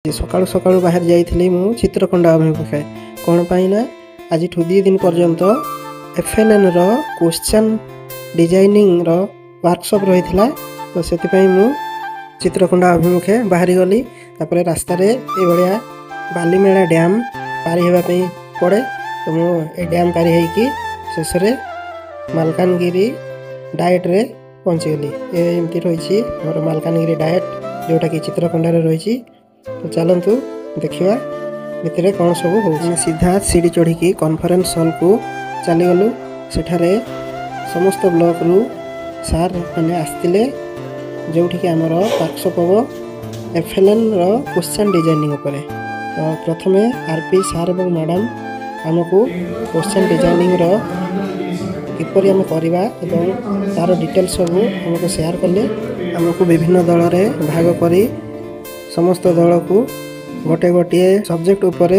सकाळु सकाळु बाहर जाइथिली मु चित्रकोंडा अभिमुखे कोन पाइना आज 2 दिन पर्यंत एफएलएन रो क्वेश्चन डिजाइनिंग रो वर्कशॉप रहिथिला। तो सेति पई मु चित्रकोंडा अभिमुखे बाहरी गली। तापरे रास्ता रे ए बढिया बालीमेला डैम पारी हेबा पई पड़े। तो मु ए डैम पारी हेई कि शेषरे मालकानगिरी डायट रे पहुंची गली। ए एमती रहिछि हमर मालकानगिरी डायट जोटा कि चित्रकोंडा रे रहिछि। तो चलतु देखा भितर कौन सब हो। सीधा सीढ़ी चढ़ी की कॉन्फ्रेंस हॉल को चलीगलु। सेठारे समस्त ब्लॉक रु सार मैंने आसते जो आमर वर्कशॉप हम एफएलएन रो क्वेश्चन डिजाइनिंग उपरे। तो प्रथम आरपी सार और मैडम आमको क्वेश्चन डिजाइनिंग रो किपरि आम करवा एवं तार डिटेल सब हमको शेयर कले। आमको विभिन्न दल रे भाग करी समस्त दल को गोटे गोटे सब्जेक्ट उपरे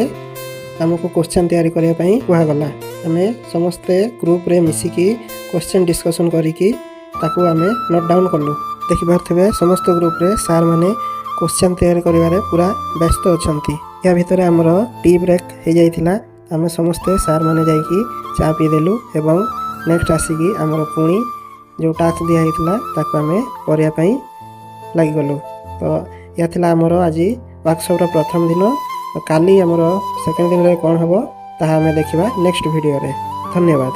आमको क्वेश्चन तैयारी करने कहगला। आम समस्ते ग्रुप रे मिसिकी क्वेश्चन डिस्कशन करिकी ताकू आमे नोट डाउन कलु। देखि पारथबे समस्त ग्रुप रे सार माने क्वेश्चन तैयारी करिवारे पूरा व्यस्त अछंती। या भितरे हमर टी ब्रेक हे जाइथिला। आमे समस्ते सार माने जाइकी चा पी देलु एवं नेक्स्ट आसीकी हमर पुणी जो टास्क दिया हितला ताकू आमे करिया पई लागि गलु। तो या थिला हमर आज वर्कशॉप प्रथम दिन। तो काली हमर सेकंड दिन रे कोन हबो ताहा हमें देखिबा नेक्स्ट वीडियो रे। धन्यवाद।